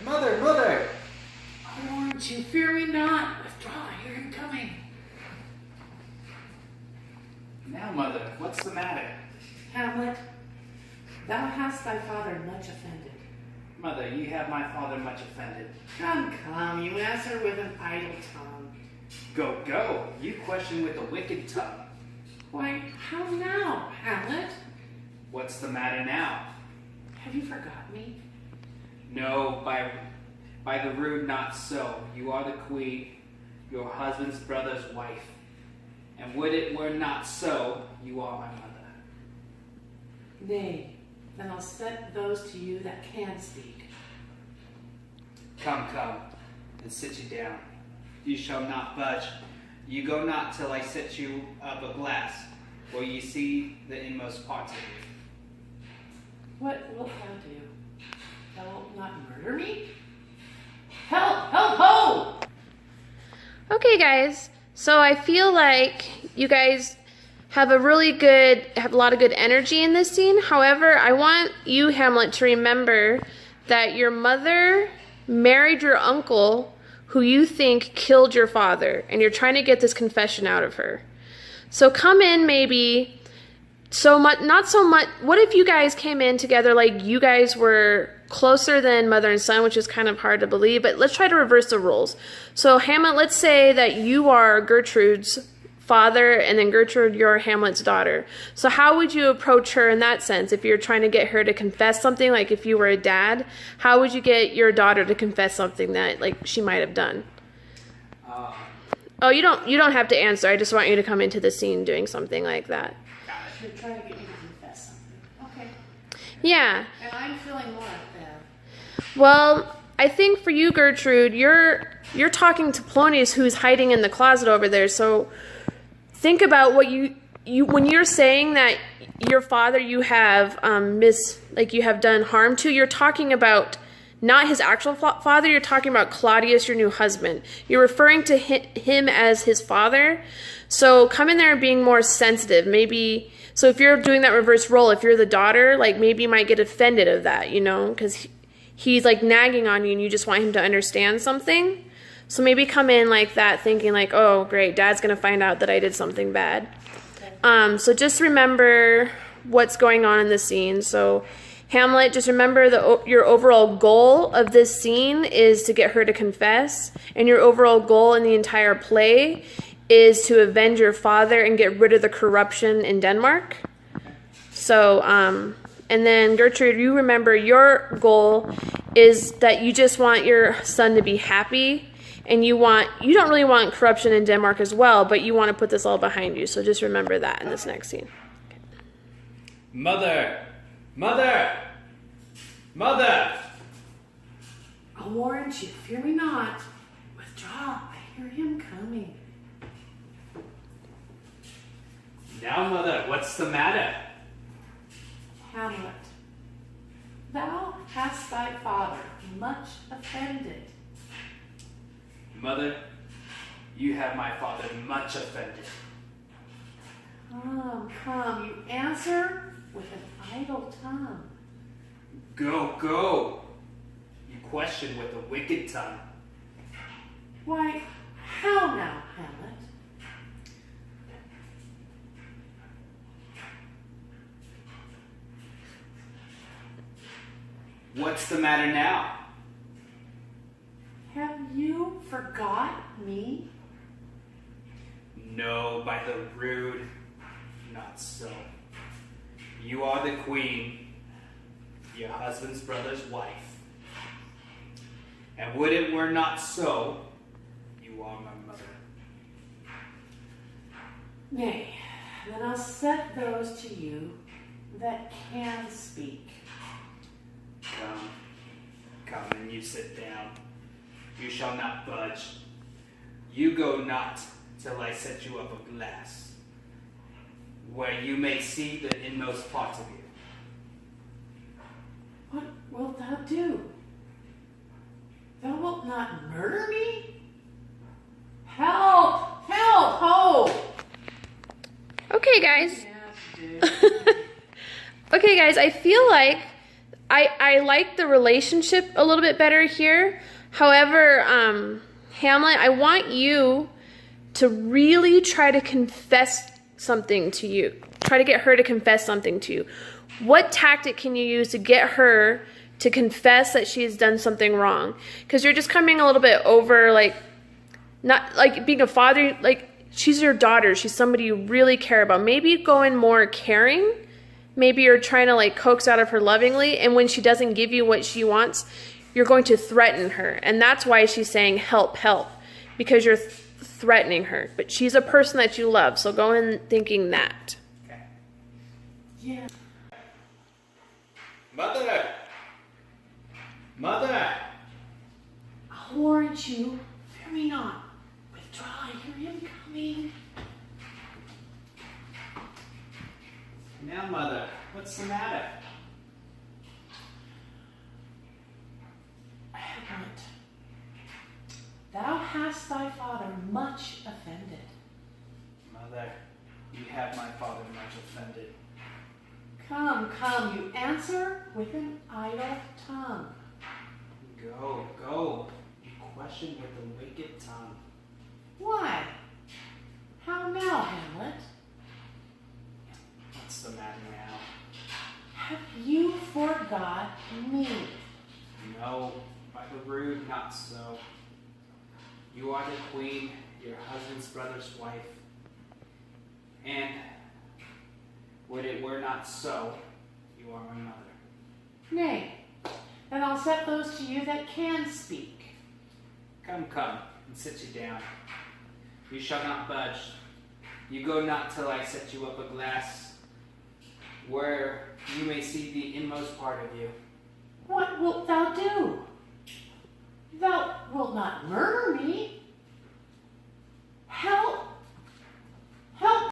Mother, mother! I warned you, fear me not. Withdraw, I hear him coming. Now, mother, what's the matter? Hamlet, thou hast thy father much offended. Mother, you have my father much offended. Come, come, you answer with an idle tongue. Go, go! You question with a wicked tongue. Why, how now, Hamlet? What's the matter now? Have you forgot me? No, by the rude not so. You are the queen, your husband's brother's wife. And would it were not so, you are my mother. Nay, then I'll set those to you that can speak. Come, come, and sit you down. You shall not budge. You go not till I set you up a glass, where ye see the inmost parts of you. What wilt thou do? Thou wilt not murder me? Help! Help! Ho! Okay, guys. So I feel like you guys have a lot of good energy in this scene. However, I want you, Hamlet, to remember that your mother married your uncle who you think killed your father, and you're trying to get this confession out of her. So come in maybe not so much. What if you guys came in together like you guys were closer than mother and son, which is kind of hard to believe, but let's try to reverse the roles. So Hamlet, let's say that you are Gertrude's father and then Gertrude, you're Hamlet's daughter. So how would you approach her in that sense? If you're trying to get her to confess something, like if you were a dad, how would you get your daughter to confess something that like she might have done? Oh, you don't have to answer. I just want you to come into the scene doing something like that. You're trying to get me to confess something. Okay. Yeah. And I'm feeling more bad. Well, I think for you, Gertrude, you're talking to Polonius, who's hiding in the closet over there. So think about what you when you're saying that your father you have you have done harm to. You're talking about not his actual father. You're talking about Claudius, your new husband. You're referring to him as his father. So come in there being more sensitive. Maybe. So if you're doing that reverse role, if you're the daughter, like maybe you might get offended of that, because he's like nagging on you and you just want him to understand something. So maybe come in like that thinking like, oh, great, Dad's going to find out that I did something bad. So just remember what's going on in the scene. So Hamlet, just remember your overall goal of this scene is to get her to confess. And your overall goal in the entire play is to avenge your father and get rid of the corruption in Denmark. So, and then Gertrude, you remember your goal is that you just want your son to be happy, and you don't really want corruption in Denmark as well, but you want to put this all behind you. So just remember that in this next scene. Okay. Mother! Mother! Mother! I'll warrant you, fear me not. Withdraw, I hear him coming. Now, mother, what's the matter? Hamlet, thou hast thy father much offended. Mother, you have my father much offended. Come, you answer with an idle tongue. Go, go! You question with a wicked tongue. Why, how now, Hamlet? What's the matter now? Have you forgot me? No, by the rude, not so. You are the queen, your husband's brother's wife. And would it were not so, you are my mother. Nay, then I'll set those to you that can speak. Come and you sit down. You shall not budge. You go not till I set you up a glass, where you may see the inmost parts of you. What wilt thou do? Thou wilt not murder me? Help! Help! Ho! Okay, guys. Okay, guys, I feel like I like the relationship a little bit better here. However, Hamlet, I want you to really try to confess something to you. Try to get her to confess something to you. What tactic can you use to get her to confess that she has done something wrong? Because you're just coming a little bit over, like, not like being a father, like, she's your daughter. She's somebody you really care about. Maybe go in more caring. Maybe you're trying to, like, coax out of her lovingly, and when she doesn't give you what she wants, you're going to threaten her. And that's why she's saying, help, help, because you're threatening her. But she's a person that you love, so go in thinking that. Okay. Yeah. Mother! Mother! I'll warrant you. Fear me not. Withdraw. I hear him coming. Now, Mother, what's the matter? Hamlet, thou hast thy father much offended. Mother, you have my father much offended. Come, come, you answer with an idle tongue. Go, go. You question with a wicked tongue. Why? How now, Hamlet? What's the matter now? Have you forgot me? No, by the rood, not so. You are the queen, your husband's brother's wife. And would it were not so, you are my mother. Nay, then I'll set those to you that can speak. Come, come, and sit you down. You shall not budge. You go not till I set you up a glass, where you may see the inmost part of you. What wilt thou do? Thou wilt not murder me?